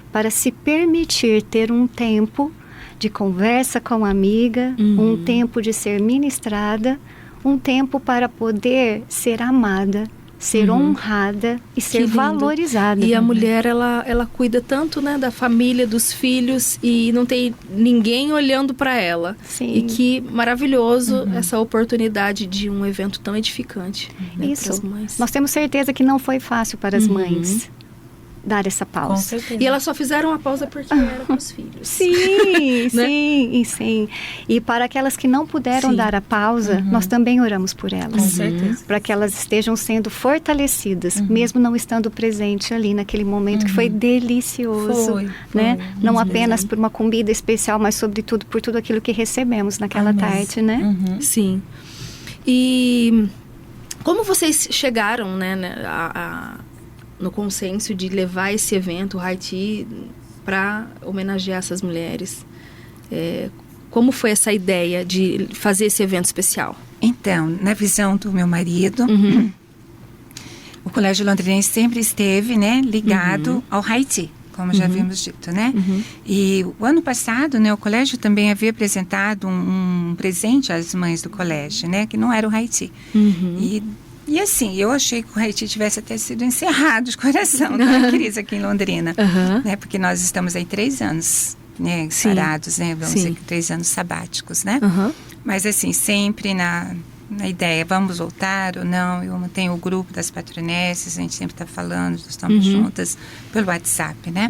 para se permitir ter um tempo de conversa com a amiga, um tempo de ser ministrada, um tempo para poder ser amada, ser honrada e ser valorizada. E a mulher, ela cuida tanto, né, da família, dos filhos, e não tem ninguém olhando para ela. Sim. E que maravilhoso essa oportunidade de um evento tão edificante, né, Isso. para as mães. Nós temos certeza que não foi fácil para as mães dar essa pausa. Com certeza. E elas só fizeram a pausa porque era para os filhos. Sim, Né? sim. E para aquelas que não puderam Sim. dar a pausa, nós também oramos por elas. Com certeza. Para que elas estejam sendo fortalecidas, mesmo não estando presente ali naquele momento que foi delicioso. Foi. Né? Não Muito apenas mesmo. por uma comida especial, mas sobretudo por tudo aquilo que recebemos naquela Amém. tarde, né? Sim. E como vocês chegaram, né, no consenso de levar esse evento, o Haiti, para homenagear essas mulheres? Como foi essa ideia de fazer esse evento especial? Então, na visão do meu marido, o Colégio Londrinense sempre esteve, né, ligado ao Haiti, como já havíamos dito, né? E o ano passado, né, o colégio também havia apresentado um presente às mães do colégio, né, que não era o Haiti. E assim, eu achei que o Haiti tivesse até sido encerrado de coração, tá, Cris, aqui em Londrina, né? Porque nós estamos aí 3 anos, né, parados, né? Vamos dizer que 3 anos sabáticos, né? Mas assim, sempre na ideia, vamos voltar ou não? Eu tenho o grupo das patronesses, a gente sempre está falando, nós estamos juntas pelo WhatsApp, né?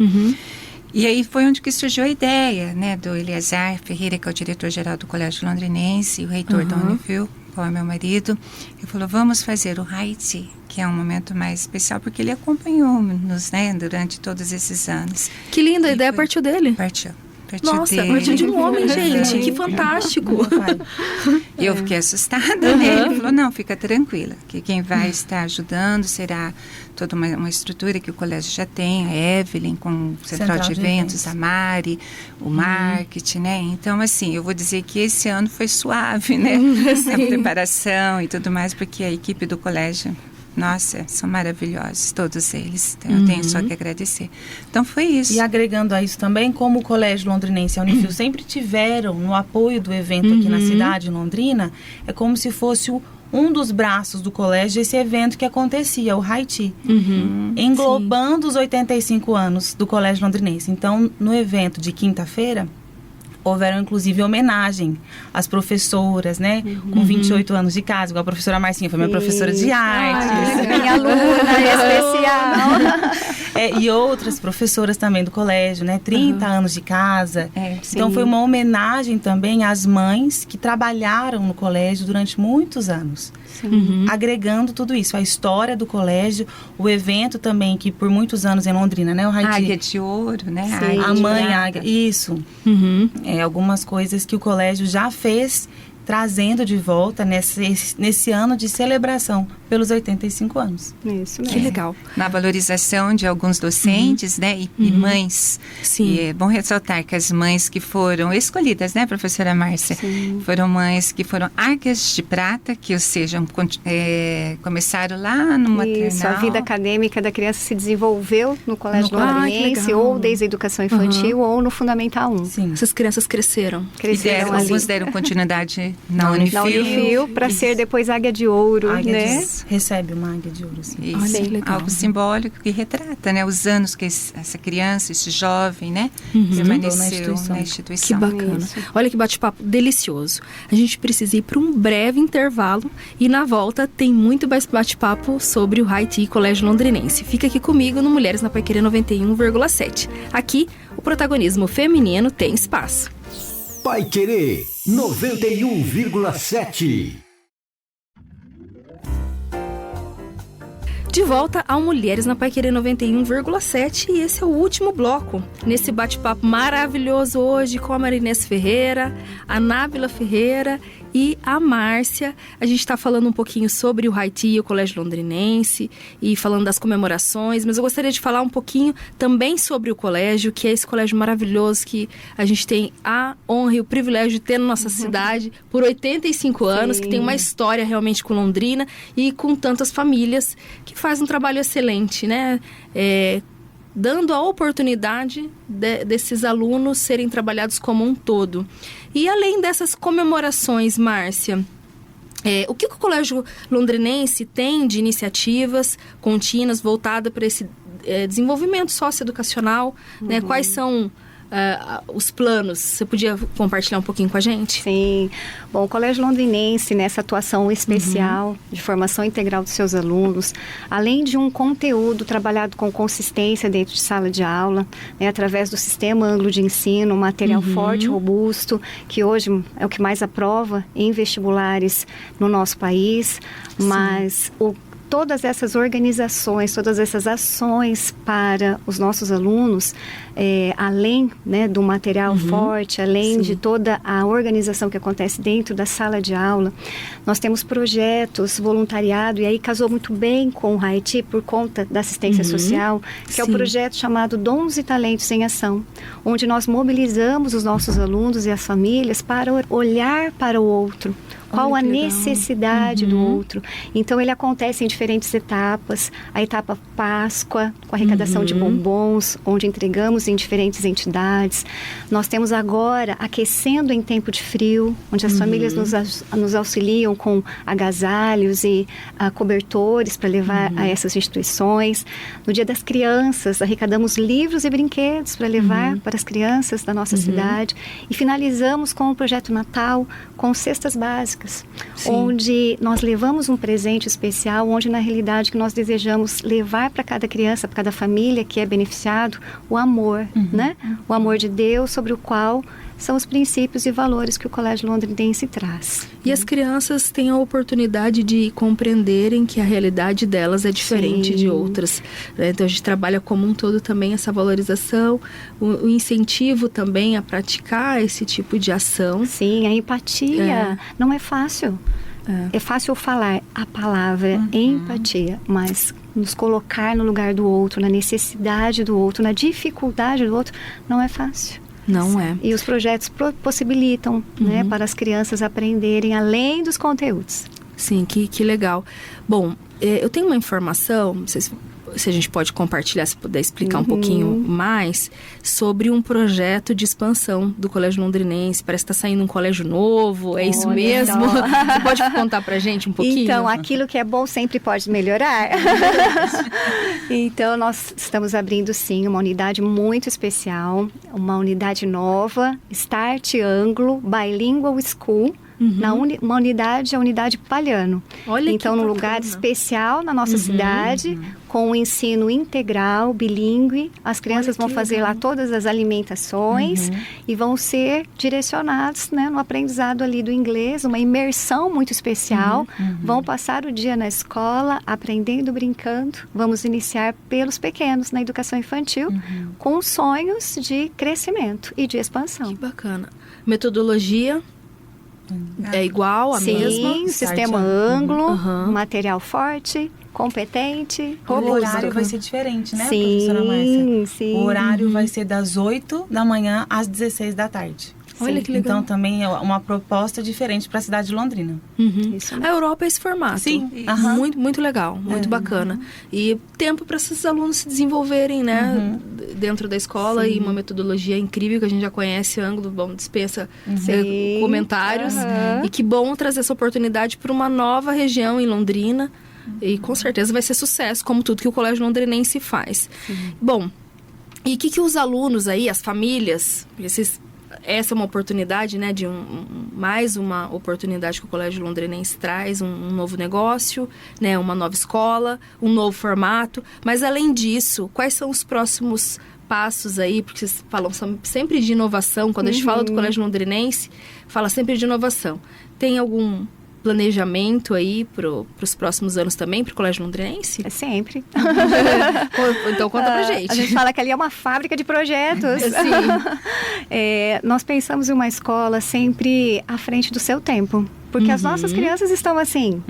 E aí foi onde que surgiu a ideia, né, do Eliazar Ferreira, que é o diretor-geral do Colégio Londrinense, e o reitor da Unifil, qual é meu marido. Ele falou, vamos fazer o Haiti, que é um momento mais especial, porque ele acompanhou-nos, né, durante todos esses anos. Que linda, a ideia partiu dele. Partiu Nossa, dele. partiu de um homem, gente. Que fantástico. E eu fiquei assustada, né? Ele falou, não, fica tranquila, que quem vai estar ajudando será toda uma estrutura que o colégio já tem, a Evelyn, com o Central de Eventos, a Mari, o marketing, né? Então, assim, eu vou dizer que esse ano foi suave, né? A preparação e tudo mais, porque a equipe do colégio, nossa, são maravilhosos, todos eles. Então, eu tenho só que agradecer. Então, foi isso. E agregando a isso também, como o Colégio Londrinense e a Unifil sempre tiveram no apoio do evento aqui na cidade, em Londrina, é como se fosse um dos braços do colégio esse evento que acontecia, o Haiti, englobando os 85 anos do Colégio Londrinense. Então, no evento de quinta-feira, houveram, inclusive, homenagem às professoras, né? Com 28 anos de casa, igual a professora Marcinha, foi minha professora de arte. Minha aluna especial. E outras professoras também do colégio, né? 30 anos de casa. Então, foi uma homenagem também às mães que trabalharam no colégio durante muitos anos. Agregando tudo isso, a história do colégio, o evento também, que por muitos anos em Londrina, né? O Haiti, Águia de Ouro, né? Sim. a mãe Águia, isso. Algumas coisas que o colégio já fez, trazendo de volta nesse ano de celebração pelos 85 anos. Isso Que mesmo. legal. Na valorização de alguns docentes, né, e mães. Sim. E é bom ressaltar que as mães que foram escolhidas, né, professora Márcia, foram mães que foram águias de prata, que, ou seja, começaram lá no maternal. Isso, a vida acadêmica da criança se desenvolveu no Colégio que Londrinense, legal. ou desde a educação infantil, ou no Fundamental 1. Sim. Essas crianças cresceram. Cresceram ali. Alguns deram continuidade na Unifil. Na Unifil, para ser depois Águia de Ouro, Águia né? recebe uma águia de ouro, sim. Isso, Olha que legal. algo simbólico que retrata, né, os anos que essa criança, esse jovem, né, Estudou permaneceu na na Que instituição. bacana. Isso. Olha que bate-papo delicioso. A gente precisa ir para um breve intervalo e na volta tem muito mais bate-papo sobre o Haiti Colégio Londrinense. Fica aqui comigo no Mulheres na Paiquerê 91,7. Aqui, o protagonismo feminino tem espaço. Paiquerê 91,7. De volta ao Mulheres na Paiquerê 91,7 e esse é o último bloco. Nesse bate-papo maravilhoso hoje com a Marinês Ferreira, a Nábila Ferreira e a Márcia. A gente está falando um pouquinho sobre o Haiti, o Colégio Londrinense, e falando das comemorações, mas eu gostaria de falar um pouquinho também sobre o colégio, que é esse colégio maravilhoso que a gente tem a honra e o privilégio de ter na nossa cidade por 85 anos, que tem uma história realmente com Londrina e com tantas famílias que faz um trabalho excelente, né? Dando a oportunidade desses alunos serem trabalhados como um todo. E além dessas comemorações, Márcia, o que o Colégio Londrinense tem de iniciativas contínuas voltadas para esse desenvolvimento socioeducacional? Né? Quais são os planos? Você podia compartilhar um pouquinho com a gente? Sim. Bom, o Colégio Londrinense, nessa atuação especial de formação integral dos seus alunos, além de um conteúdo trabalhado com consistência dentro de sala de aula, né, através do sistema Anglo de ensino, um material forte, robusto, que hoje é o que mais aprova em vestibulares no nosso país, mas todas essas organizações, todas essas ações para os nossos alunos, além, né, do material forte, além de toda a organização que acontece dentro da sala de aula, nós temos projetos, voluntariado, e aí casou muito bem com o Haiti por conta da assistência social, que é o projeto chamado Dons e Talentos em Ação, onde nós mobilizamos os nossos alunos e as famílias para olhar para o outro. Qual a necessidade do outro. Então, ele acontece em diferentes etapas. A etapa Páscoa, com arrecadação de bombons, onde entregamos em diferentes entidades. Nós temos agora Aquecendo em Tempo de Frio, onde as famílias nos auxiliam com agasalhos e cobertores para levar a essas instituições. No Dia das Crianças, arrecadamos livros e brinquedos para levar para as crianças da nossa cidade. E finalizamos com o Projeto Natal, com cestas básicas. Onde nós levamos um presente especial, onde na realidade que nós desejamos levar para cada criança, para cada família que é beneficiado, o amor, né? O amor de Deus, sobre o qual são os princípios e valores que o Colégio Londrinense traz. E as crianças têm a oportunidade de compreenderem que a realidade delas é diferente de outras. Então a gente trabalha como um todo também essa valorização, o incentivo também a praticar esse tipo de ação. Sim, a empatia não é fácil. É fácil falar a palavra empatia, mas nos colocar no lugar do outro, na necessidade do outro, na dificuldade do outro, não é fácil. Não é. E os projetos possibilitam, né, para as crianças aprenderem além dos conteúdos. Sim, que legal. Bom, eu tenho uma informação, não sei se a gente pode compartilhar, se puder explicar um pouquinho mais, sobre um projeto de expansão do Colégio Londrinense. Parece que está saindo um colégio novo, é isso mesmo? Você pode contar pra gente um pouquinho? Então, aquilo que é bom sempre pode melhorar. Então, nós estamos abrindo, sim, uma unidade muito especial, uma unidade nova, Start Anglo Bilingual School, uma unidade, a unidade Palhano. Olha, então, num lugar especial na nossa cidade, com o ensino integral, bilíngue. As crianças vão fazer lá todas as alimentações e vão ser direcionados, né, no aprendizado ali do inglês, uma imersão muito especial. Vão passar o dia na escola, aprendendo, brincando. Vamos iniciar pelos pequenos na educação infantil, com sonhos de crescimento e de expansão. Que bacana. Metodologia? É igual, a mesma? Sim, sistema Anglo, material forte, competente, robusto. O horário vai ser diferente, né, sim, professora Márcia? Sim. O horário vai ser das 8 da manhã às 16 da tarde. Olha que legal. Então, também é uma proposta diferente para a cidade de Londrina. Isso, né? A Europa é esse formato. Sim. Muito, muito legal, muito bacana. E tempo para esses alunos se desenvolverem, né, dentro da escola. E uma metodologia incrível que a gente já conhece, Anglo, bom, dispensa comentários. E que bom trazer essa oportunidade para uma nova região em Londrina. E com certeza vai ser sucesso, como tudo que o Colégio Londrinense faz. Bom, e o que os alunos aí, as famílias, esses essa é uma oportunidade, né, de mais uma oportunidade que o Colégio Londrinense traz, um novo negócio, né, uma nova escola, um novo formato. Mas, além disso, quais são os próximos passos aí? Porque vocês falam sempre de inovação. Quando a gente fala do Colégio Londrinense, fala sempre de inovação. Tem algum planejamento aí para os próximos anos também, para o Colégio Londrinense? É sempre. Então conta pra gente. A gente fala que ali é uma fábrica de projetos. Sim. Nós pensamos em uma escola sempre à frente do seu tempo. Porque as nossas crianças estão assim,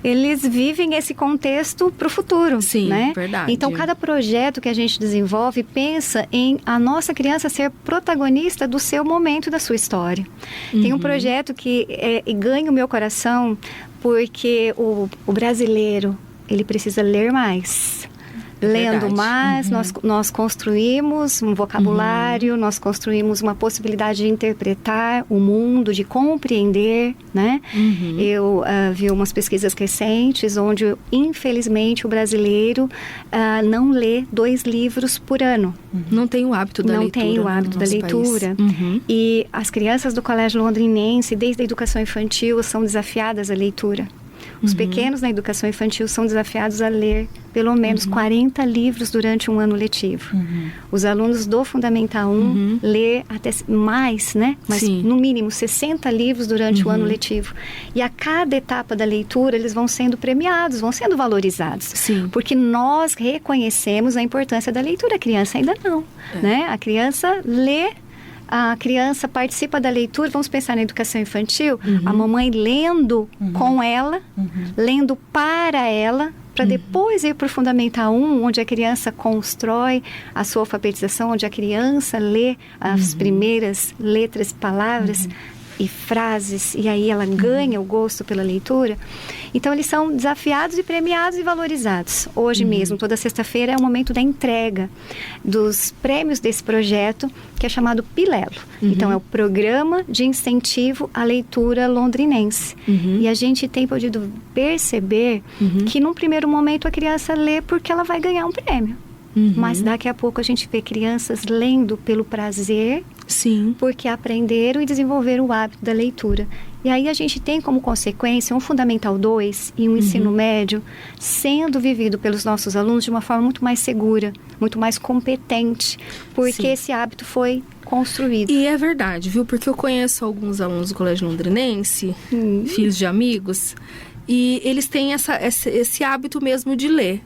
eles vivem esse contexto para o futuro. Sim, né? Verdade. Então, cada projeto que a gente desenvolve pensa em a nossa criança ser protagonista do seu momento, da sua história. Tem um projeto que ganha o meu coração porque o brasileiro, ele precisa ler mais. Lendo mais, nós construímos um vocabulário, nós construímos uma possibilidade de interpretar o mundo, de compreender, né? Eu vi umas pesquisas recentes onde, infelizmente, o brasileiro não lê 2 livros por ano. Não tem o hábito da leitura. Não tem o hábito da leitura. E as crianças do Colégio Londrinense, desde a educação infantil, são desafiadas à leitura. Os pequenos na educação infantil são desafiados a ler pelo menos 40 livros durante um ano letivo. Os alunos do Fundamental 1 lê até mais, né? Mas no mínimo 60 livros durante o ano letivo. E a cada etapa da leitura eles vão sendo premiados, vão sendo valorizados. Sim. Porque nós reconhecemos a importância da leitura. A criança ainda não, né? A criança lê. A criança participa da leitura, vamos pensar na educação infantil, a mamãe lendo com ela, lendo para ela, para depois ir para o Fundamental 1, onde a criança constrói a sua alfabetização, onde a criança lê as primeiras letras, palavras e frases, e aí ela ganha o gosto pela leitura. Então, eles são desafiados e premiados e valorizados. Hoje mesmo, toda sexta-feira, é o momento da entrega dos prêmios desse projeto, que é chamado Pilelo. Então, é o Programa de Incentivo à Leitura Londrinense. E a gente tem podido perceber que, num primeiro momento, a criança lê porque ela vai ganhar um prêmio. Mas daqui a pouco a gente vê crianças lendo pelo prazer, porque aprenderam e desenvolveram o hábito da leitura. E aí a gente tem como consequência um Fundamental 2 e um ensino médio sendo vivido pelos nossos alunos de uma forma muito mais segura, muito mais competente, porque esse hábito foi construído. E é verdade, viu? Porque eu conheço alguns alunos do Colégio Londrinense, filhos de amigos, e eles têm esse hábito mesmo de ler.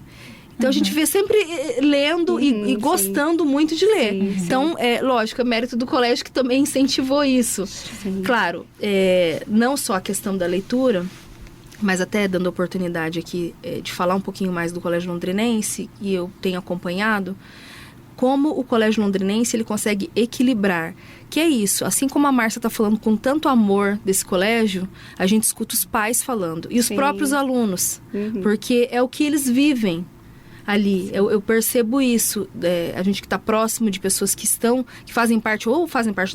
Então, a gente vê sempre lendo e gostando muito de ler. Então, lógico, é mérito do colégio que também incentivou isso. Claro, não só a questão da leitura, mas até dando oportunidade aqui de falar um pouquinho mais do Colégio Londrinense, e eu tenho acompanhado, como o Colégio Londrinense ele consegue equilibrar. Que é isso, assim como a Márcia está falando com tanto amor desse colégio, a gente escuta os pais falando, e os próprios alunos, porque é o que eles vivem ali. Eu percebo isso, a gente que está próximo de pessoas que fazem parte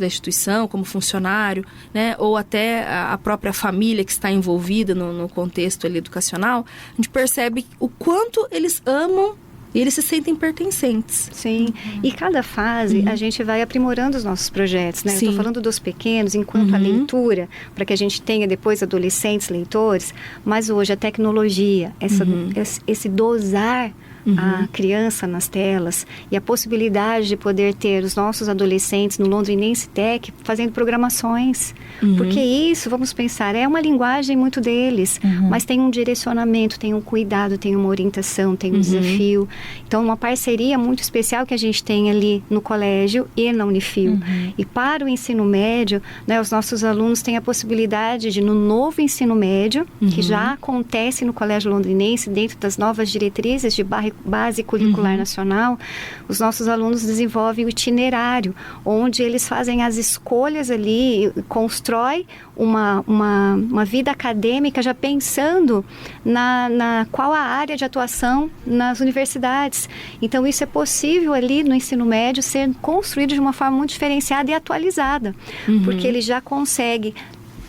da instituição como funcionário, né, ou até a própria família que está envolvida no contexto ali educacional, a gente percebe o quanto eles amam e eles se sentem pertencentes. Sim, e cada fase a gente vai aprimorando os nossos projetos, né? Eu estou falando dos pequenos enquanto a leitura, para que a gente tenha depois adolescentes leitores, mas hoje a tecnologia, esse dosar a criança nas telas e a possibilidade de poder ter os nossos adolescentes no Londrinense Tech fazendo programações. Porque isso, vamos pensar, é uma linguagem muito deles, mas tem um direcionamento, tem um cuidado, tem uma orientação, tem um desafio. Então, uma parceria muito especial que a gente tem ali no colégio e na Unifil. E para o ensino médio, né, os nossos alunos têm a possibilidade de, no novo ensino médio, que já acontece no Colégio Londrinense, dentro das novas diretrizes de base curricular nacional, os nossos alunos desenvolvem o itinerário, onde eles fazem as escolhas ali, constrói uma vida acadêmica já pensando na qual a área de atuação nas universidades. Então, isso é possível ali no ensino médio ser construído de uma forma muito diferenciada e atualizada, porque ele já consegue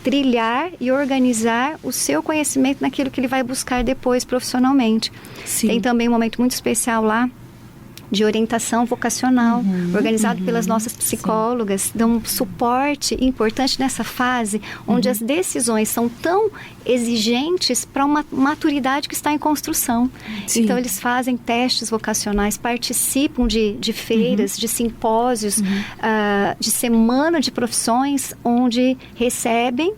trilhar e organizar o seu conhecimento naquilo que ele vai buscar depois profissionalmente. Tem também um momento muito especial lá, de orientação vocacional, organizado pelas nossas psicólogas, dão um suporte importante nessa fase, onde as decisões são tão exigentes para uma maturidade que está em construção. Sim. Então, eles fazem testes vocacionais, participam de feiras, de simpósios, de semana de profissões, onde recebem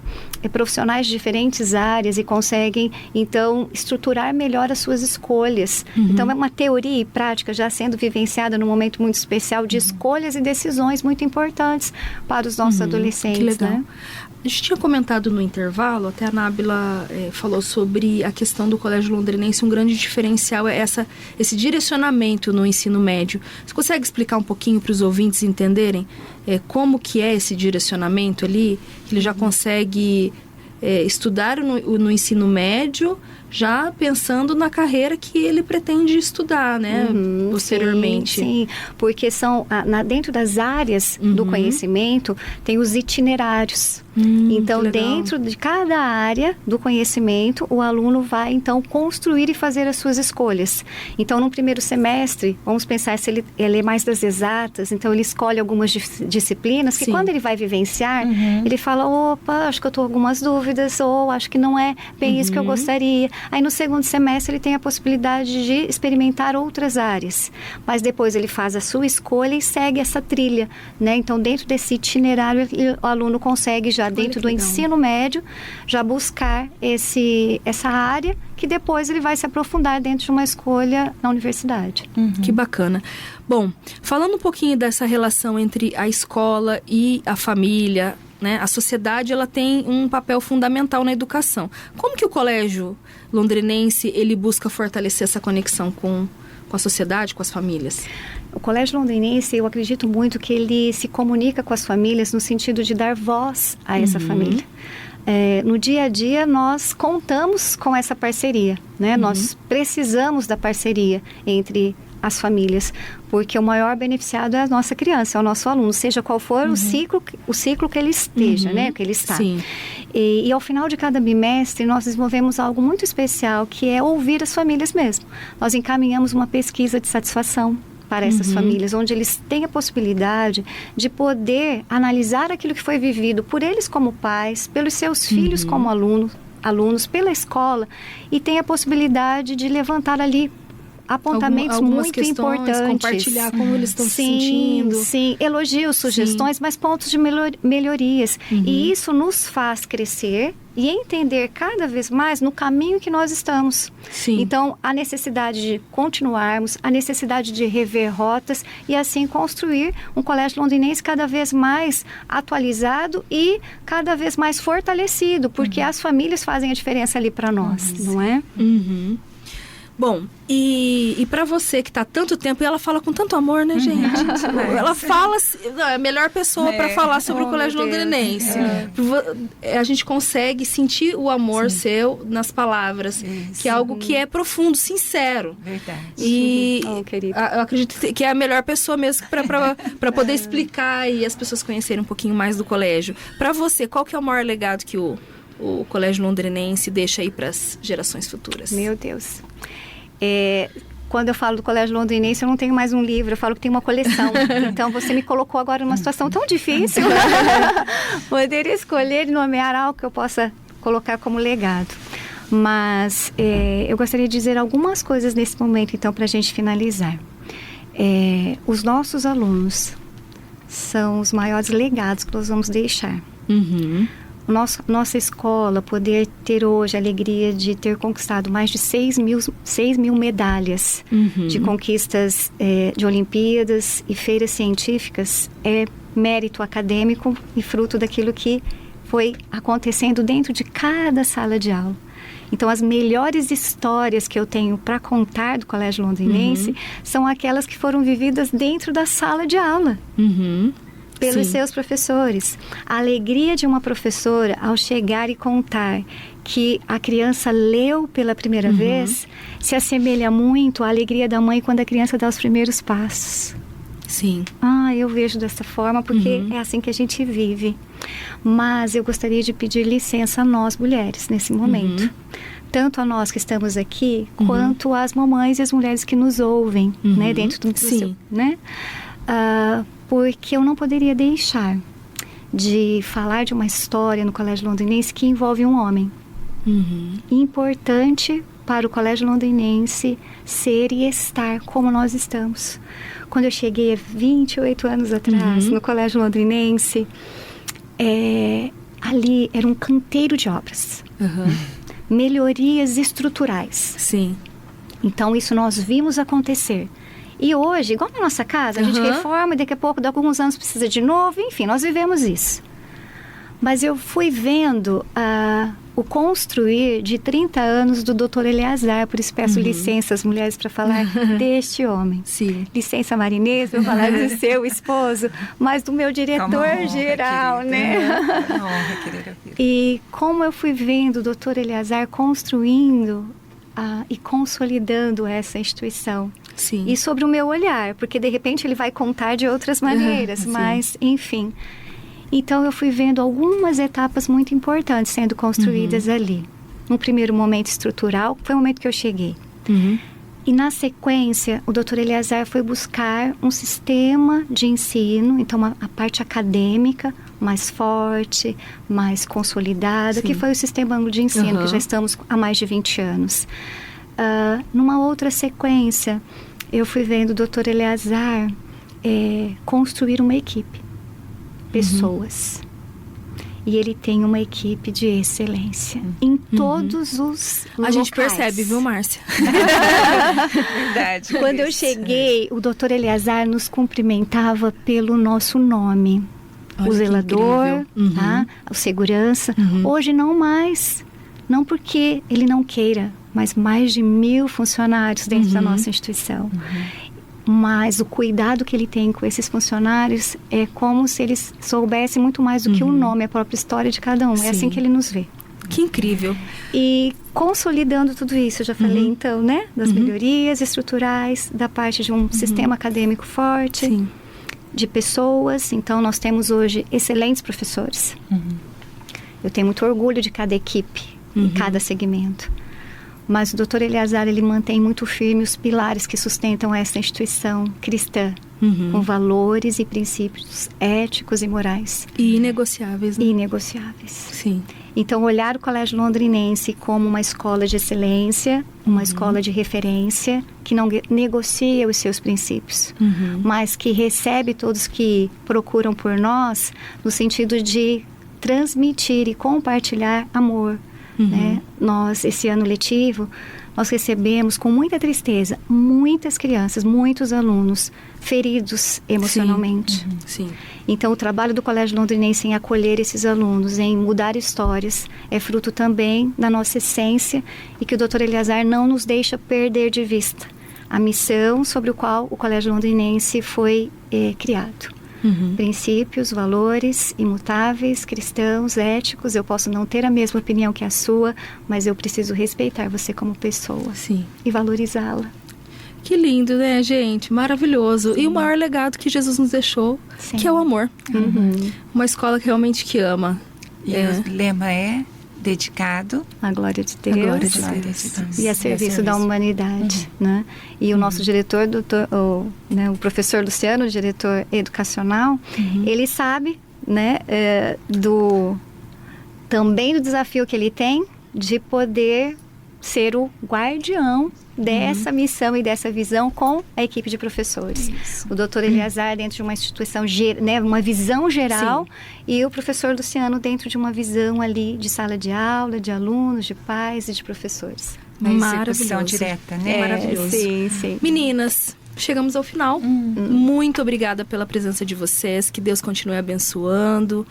profissionais de diferentes áreas e conseguem, então, estruturar melhor as suas escolhas. Então, é uma teoria e prática já sendo vivenciada num momento muito especial de escolhas e decisões muito importantes para os nossos adolescentes. Que legal. Né? A gente tinha comentado no intervalo, até a Nábila falou sobre a questão do Colégio Londrinense, um grande diferencial é esse direcionamento no ensino médio. Você consegue explicar um pouquinho para os ouvintes entenderem como que é esse direcionamento ali? Que ele já consegue estudar no ensino médio, já pensando na carreira que ele pretende estudar, né, posteriormente. Sim, porque são, dentro das áreas do conhecimento, tem os itinerários. Então, dentro de cada área do conhecimento, o aluno vai, então, construir e fazer as suas escolhas. Então, no primeiro semestre, vamos pensar se ele é mais das exatas, então ele escolhe algumas disciplinas que quando ele vai vivenciar, ele fala, opa, acho que eu estou com algumas dúvidas, ou acho que não é bem isso que eu gostaria. Aí, no segundo semestre, ele tem a possibilidade de experimentar outras áreas. Mas depois ele faz a sua escolha e segue essa trilha, né? Então, dentro desse itinerário, o aluno consegue já dentro do ensino médio, já buscar essa área que depois ele vai se aprofundar dentro de uma escolha na universidade. Que bacana. Bom, falando um pouquinho dessa relação entre a escola e a família, né? A sociedade, ela tem um papel fundamental na educação. Como que o Colégio Londrinense, ele busca fortalecer essa conexão com a sociedade, com as famílias? O Colégio Londrinense, eu acredito muito que ele se comunica com as famílias no sentido de dar voz a essa família. No dia a dia, nós contamos com essa parceria, né? Nós precisamos da parceria entre as famílias, porque o maior beneficiado é a nossa criança, é o nosso aluno, seja qual for o ciclo que ele esteja, né? Que ele está. Sim. E ao final de cada bimestre, nós desenvolvemos algo muito especial, que é ouvir as famílias mesmo. Nós encaminhamos uma pesquisa de satisfação para essas famílias, onde eles têm a possibilidade de poder analisar aquilo que foi vivido por eles como pais, pelos seus filhos como alunos, pela escola, e tem a possibilidade de levantar ali apontamentos muito importantes. Compartilhar como eles estão se sentindo. Sim, elogios, sugestões, mas pontos de melhorias. E isso nos faz crescer e entender cada vez mais no caminho que nós estamos. Sim. Então, a necessidade de continuarmos, a necessidade de rever rotas e assim construir um colégio londrinense cada vez mais atualizado e cada vez mais fortalecido, porque as famílias fazem a diferença ali para nós, não é? Bom, e para você que está há tanto tempo, e ela fala com tanto amor, né, gente? Ela fala, é a melhor pessoa para falar sobre o Colégio Londrinense. A gente consegue sentir o amor seu nas palavras, que é algo que é profundo, sincero. Verdade. E querido. eu acredito que é a melhor pessoa mesmo para poder explicar e as pessoas conhecerem um pouquinho mais do colégio. Para você, qual que é o maior legado que o Colégio Londrinense deixa aí para as gerações futuras? Meu Deus. Quando eu falo do Colégio Londrinense, eu não tenho mais um livro, eu falo que tem uma coleção. Então, você me colocou agora numa situação tão difícil. Poderia escolher e nomear algo que eu possa colocar como legado. Mas eu gostaria de dizer algumas coisas nesse momento, então, para a gente finalizar. Os nossos alunos são os maiores legados que nós vamos deixar. Nossa escola poder ter hoje a alegria de ter conquistado mais de 6 mil medalhas de conquistas de Olimpíadas e feiras científicas é mérito acadêmico e fruto daquilo que foi acontecendo dentro de cada sala de aula. Então, as melhores histórias que eu tenho para contar do Colégio Londrinense são aquelas que foram vividas dentro da sala de aula. Pelos seus professores. A alegria de uma professora ao chegar e contar que a criança leu pela primeira vez se assemelha muito à alegria da mãe quando a criança dá os primeiros passos. Sim. Eu vejo dessa forma porque é assim que a gente vive. Mas eu gostaria de pedir licença a nós, mulheres, nesse momento, tanto a nós que estamos aqui, quanto às mamães e as mulheres que nos ouvem, né, dentro do seu, né? Porque eu não poderia deixar de falar de uma história no Colégio Londrinense que envolve um homem. Importante para o Colégio Londrinense ser e estar como nós estamos. Quando eu cheguei há 28 anos atrás no Colégio Londrinense, ali era um canteiro de obras. Melhorias estruturais. Sim. Então, isso nós vimos acontecer. E hoje, igual na nossa casa, a gente reforma e daqui a pouco, daqui a alguns anos, precisa de novo. Enfim, nós vivemos isso. Mas eu fui vendo o construir de 30 anos do Dr. Eleazar. Por isso peço licença às mulheres para falar deste homem. Sim. Licença Marinês para falar do seu esposo, mas do meu diretor-geral, né? É uma honra querer ouvir. E como eu fui vendo o Dr. Eleazar construindo e consolidando essa instituição. Sim. E sobre o meu olhar, porque de repente ele vai contar de outras maneiras, mas enfim. Então eu fui vendo algumas etapas muito importantes sendo construídas ali. No primeiro momento estrutural, foi o momento que eu cheguei. E na sequência, o Dr. Eleazar foi buscar um sistema de ensino, então a parte acadêmica mais forte, mais consolidada, que foi o sistema anglo de ensino, que já estamos há mais de 20 anos. Numa outra sequência, eu fui vendo o Dr. Eleazar construir uma equipe. Pessoas. E ele tem uma equipe de excelência em todos os locais. A gente percebe, viu, Márcia? Verdade. Quando eu cheguei, o Dr. Eleazar nos cumprimentava pelo nosso nome. Olha, o zelador, tá? O segurança. Hoje não mais. Não porque ele não queira, mas mais de 1.000 funcionários dentro da nossa instituição. Mas o cuidado que ele tem com esses funcionários é como se eles soubessem muito mais do que o nome, a própria história de cada um. É assim que ele nos vê. Que incrível. E consolidando tudo isso, eu já falei então, né? Das melhorias estruturais, da parte de um sistema acadêmico forte, de pessoas. Então, nós temos hoje excelentes professores. Eu tenho muito orgulho de cada equipe, em cada segmento. Mas o Dr. Eleazar, ele mantém muito firme os pilares que sustentam essa instituição cristã, com valores e princípios éticos e morais. E inegociáveis, né? Inegociáveis. Sim. Então, olhar o Colégio Londrinense como uma escola de excelência, uma escola de referência, que não negocia os seus princípios, mas que recebe todos que procuram por nós, no sentido de transmitir e compartilhar amor. Né? Nós, esse ano letivo, nós recebemos com muita tristeza muitas crianças, muitos alunos feridos emocionalmente. Sim. Então, o trabalho do Colégio Londrinense em acolher esses alunos, em mudar histórias, é fruto também da nossa essência e que o Dr. Eleazar não nos deixa perder de vista a missão sobre a qual o Colégio Londrinense foi criado. Princípios, valores imutáveis, cristãos, éticos. Eu posso não ter a mesma opinião que a sua, mas eu preciso respeitar você como pessoa. Sim. E valorizá-la. Que lindo, né, gente? Maravilhoso. E o maior legado que Jesus nos deixou, que é o amor. Uma escola que realmente que ama. E o lema é dedicado à glória de Deus, glória de Deus. E a serviço da humanidade, né? E o nosso diretor, o professor Luciano, diretor educacional, ele sabe, né, também do desafio que ele tem de poder ser o guardião dessa missão e dessa visão com a equipe de professores. Isso. O Dr. Eleazar dentro de uma instituição, né, uma visão geral, e o professor Luciano dentro de uma visão ali de sala de aula, de alunos, de pais e de professores. Na execução direta, né? Maravilhoso. Sim. Meninas, chegamos ao final. Muito obrigada pela presença de vocês. Que Deus continue abençoando.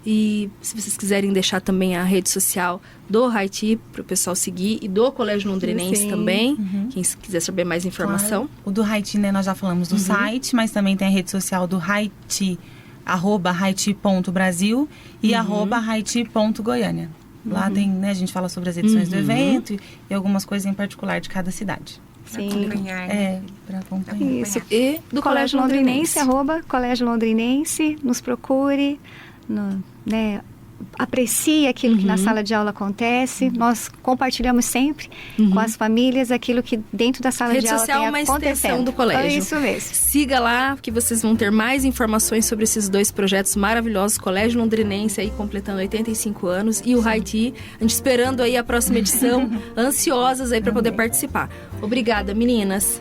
E se vocês quiserem deixar também a rede social do Haiti para o pessoal seguir e do Colégio Londrinense também, quem quiser saber mais informação. Claro. O do Haiti, né, nós já falamos do site, mas também tem a rede social do Haiti, @haiti.brasil e @haiti.goiânia. Lá tem, né, a gente fala sobre as edições do evento e algumas coisas em particular de cada cidade. Sim. Para acompanhar. Isso. E do Colégio Londrinense, @Colégio Londrinense, nos procure, né, aprecie aquilo que na sala de aula acontece. Nós compartilhamos sempre com as famílias aquilo que dentro da sala de aula Rede social é uma extensão do colégio. É isso mesmo. Siga lá, que vocês vão ter mais informações sobre esses 2 projetos maravilhosos. Colégio Londrinense aí completando 85 anos e o Haiti. A gente esperando aí a próxima edição, ansiosas aí para poder participar. Obrigada, meninas.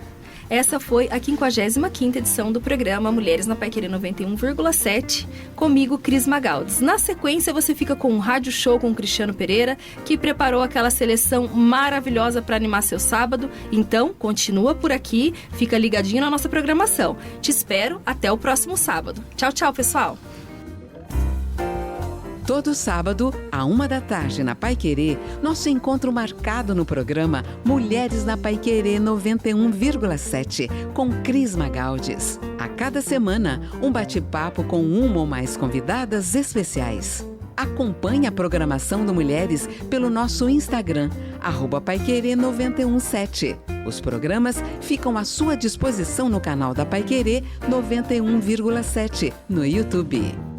Essa foi a 55ª edição do programa Mulheres na Paiquerê 91,7, comigo, Cris Magaldes. Na sequência, você fica com um rádio show com o Cristiano Pereira, que preparou aquela seleção maravilhosa para animar seu sábado. Então, continua por aqui, fica ligadinho na nossa programação. Te espero até o próximo sábado. Tchau, tchau, pessoal! Todo sábado, à 13h, na Paiquerê, nosso encontro marcado no programa Mulheres na Paiquerê 91,7, com Cris Magaldes. A cada semana, um bate-papo com uma ou mais convidadas especiais. Acompanhe a programação do Mulheres pelo nosso Instagram, @paiquerê917. Os programas ficam à sua disposição no canal da Paiquerê 91,7, no YouTube.